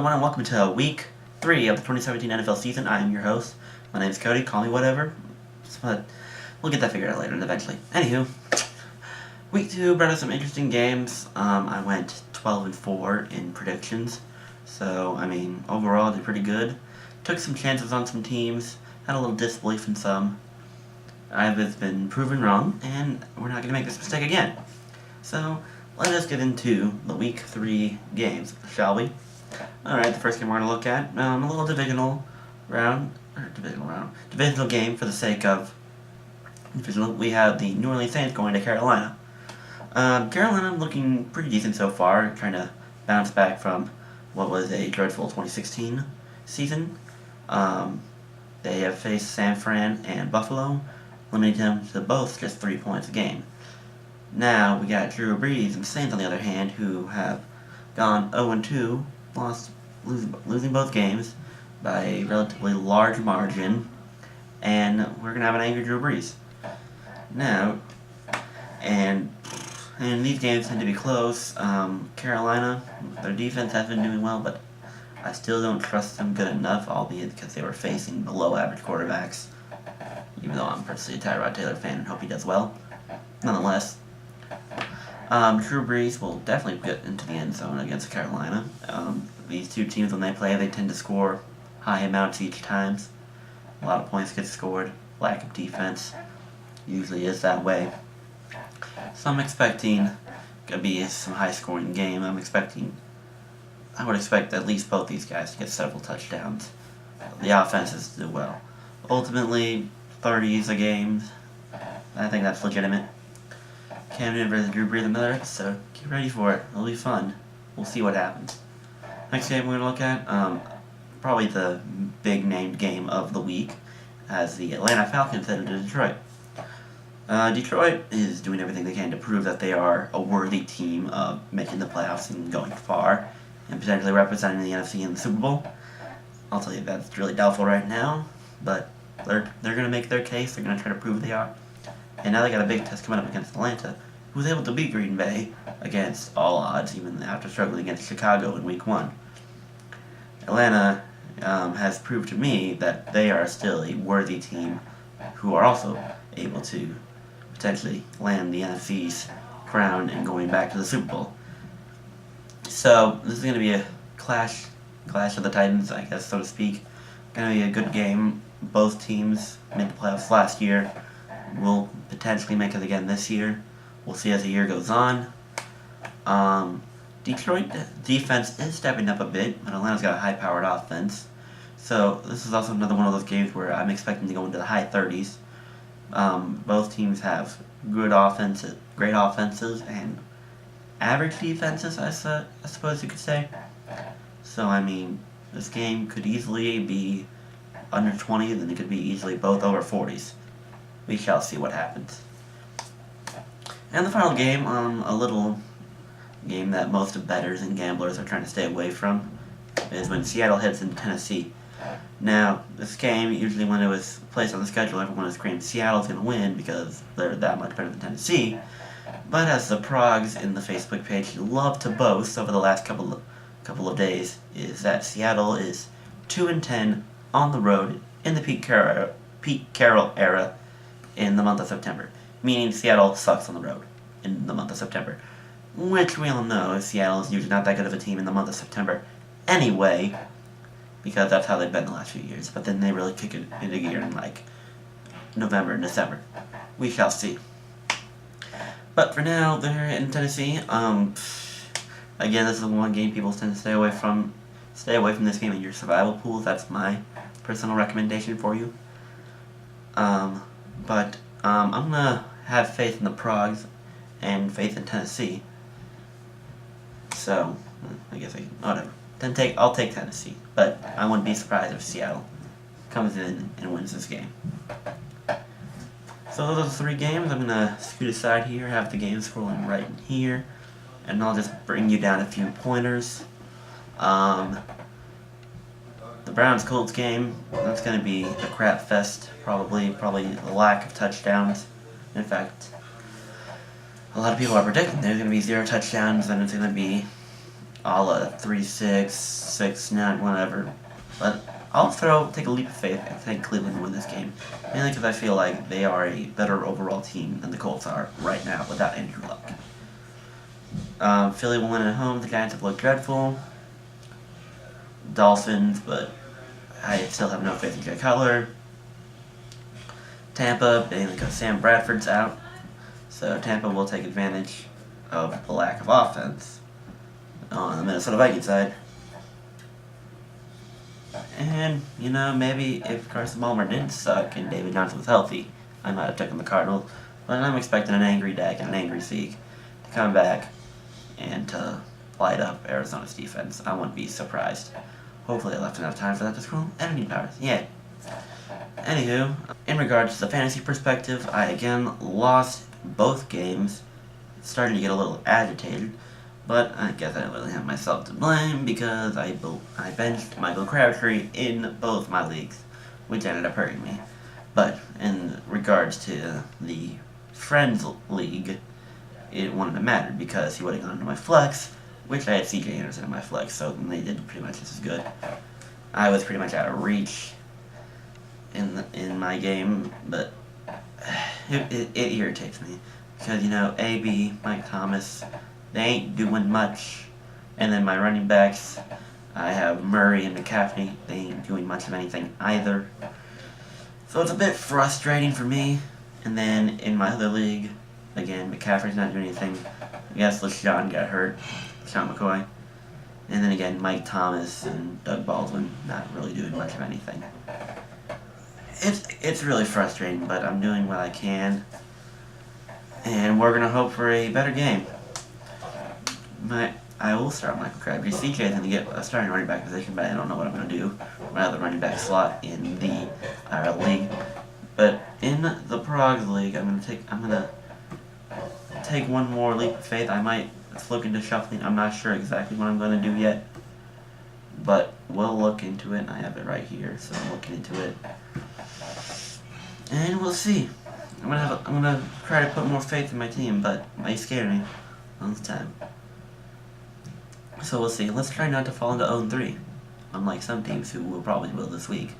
everyone, and welcome to Week 3 of the 2017 NFL season. I am your host. My name is Cody. Call me whatever. But we'll get that figured out later and eventually. Anywho, Week 2 brought us some interesting games. I went 12-4 in predictions. So, overall, I did pretty good. Took some chances on some teams. Had a little disbelief in some. I've been proven wrong, and we're not going to make this mistake again. So, let us get into the Week 3 games, shall we? Alright, the first game we're going to look at, a little divisional game for the sake of divisional. We have the New Orleans Saints going to Carolina. Carolina looking pretty decent so far, trying to bounce back from what was a dreadful 2016 season. They have faced San Fran and Buffalo, limiting them to both just 3 points a game. Now, we got Drew Brees and Saints, on the other hand, who have gone 0-2, losing both games by a relatively large margin, and we're going to have an angry Drew Brees. Now, and these games tend to be close. Carolina, their defense has been doing well, but I still don't trust them good enough, albeit because they were facing below-average quarterbacks, even though I'm personally a Tyrod Taylor fan and hope he does well. Nonetheless, Drew Brees will definitely get into the end zone against Carolina. These two teams, when they play, they tend to score high amounts each time. A lot of points get scored. Lack of defense usually is that way. So I'm expecting to be some high-scoring game. I would expect at least both these guys to get several touchdowns. The offenses do well. Ultimately, 30s a game. I think that's legitimate. Cam Newton versus Drew Brees, another episode. Get ready for it. It'll be fun. We'll see what happens. Next game we're going to look at, probably the big-named game of the week, as the Atlanta Falcons headed to Detroit. Detroit is doing everything they can to prove that they are a worthy team of making the playoffs and going far, and potentially representing the NFC in the Super Bowl. I'll tell you that's really doubtful right now, but they're going to make their case. They're going to try to prove they are. And now they got a big test coming up against Atlanta, who was able to beat Green Bay against all odds, even after struggling against Chicago in Week 1. Atlanta has proved to me that they are still a worthy team who are also able to potentially land the NFC's crown and going back to the Super Bowl. So this is going to be a clash of the Titans, I guess, so to speak. Going to be a good game. Both teams made the playoffs last year. Will potentially make it again this year. We'll see as the year goes on. Detroit defense is stepping up a bit, but Atlanta's got a high-powered offense. So this is also another one of those games where I'm expecting to go into the high 30s. Both teams have great offenses, and average defenses, I suppose you could say. So, this game could easily be under 20, then it could be easily both over 40s. We shall see what happens. And the final game, a little game that most bettors and gamblers are trying to stay away from, is when Seattle heads into Tennessee. Now, this game, usually when it was placed on the schedule, everyone was screaming Seattle's going to win because they're that much better than Tennessee. But as the progs in the Facebook page love to boast over the last couple of days, is that Seattle is 2-10 on the road in the Pete Carroll era in the month of September. Meaning Seattle sucks on the road in the month of September. Which we all know Seattle is usually not that good of a team in the month of September anyway, because that's how they've been the last few years. But then they really kick it into gear in November and December. We shall see. But for now, they're in Tennessee. Again, this is one game people tend to stay away from. Stay away from this game in your survival pools. That's my personal recommendation for you. But I'm going to have faith in the progs and faith in Tennessee. So, I guess whatever. I'll take Tennessee, but I wouldn't be surprised if Seattle comes in and wins this game. So those are the 3 games. I'm going to scoot aside here, have the game scrolling right in here, and I'll just bring you down a few pointers. The Browns-Colts game, that's going to be a crap fest, probably a lack of touchdowns. In fact, a lot of people are predicting there's going to be 0 touchdowns, and it's going to be a la 3-6, 6-9, whatever. But I'll take a leap of faith and think Cleveland win this game. Mainly because I feel like they are a better overall team than the Colts are right now without Andrew Luck. Philly will win at home. The Giants have looked dreadful. Dolphins, but I still have no faith in Jay Cutler. Tampa, mainly because Sam Bradford's out. So Tampa will take advantage of the lack of offense on the Minnesota Vikings side. And, maybe if Carson Palmer didn't suck and David Johnson was healthy, I might have taken the Cardinals. But I'm expecting an angry Dak and an angry Zeke to come back and to light up Arizona's defense. I wouldn't be surprised. Hopefully I left enough time for that to scroll. Enemy powers, yay. Anywho, in regards to the fantasy perspective, I again lost both games. Starting to get a little agitated. But I guess I don't really have myself to blame because I benched Michael Crabtree in both my leagues, which ended up hurting me. But in regards to the Friends League, it wouldn't have mattered because he would have gone into my flex, which I had CJ Anderson in my flex, so they did pretty much just as good. I was pretty much out of reach in my game, but it irritates me because, AB, Mike Thomas, they ain't doing much. And then my running backs, I have Murray and McCaffrey. They ain't doing much of anything either. So it's a bit frustrating for me. And then in my other league, again, McCaffrey's not doing anything. Yes, LaShawn got hurt. LaShawn McCoy. And then again, Mike Thomas and Doug Baldwin not really doing much of anything. It's really frustrating, but I'm doing what I can. And we're going to hope for a better game. I will start Michael Crabtree. CJ is going to get a starting running back position, but I don't know what I'm going to do. Rather running back slot in the league. But in the Progs League, I'm going to take one more leap of faith. I might look into shuffling. I'm not sure exactly what I'm going to do yet, but we'll look into it. I have it right here, so I'm looking into it, and we'll see. I'm gonna try to put more faith in my team, but it might scare me all the time. So we'll see. Let's try not to fall into 0-3, unlike some teams who will this week.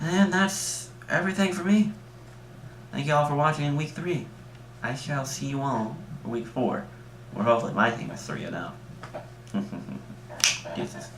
And that's everything for me. Thank you all for watching in week 3. I shall see you all for week 4, where hopefully my team is 3-0. Deuces.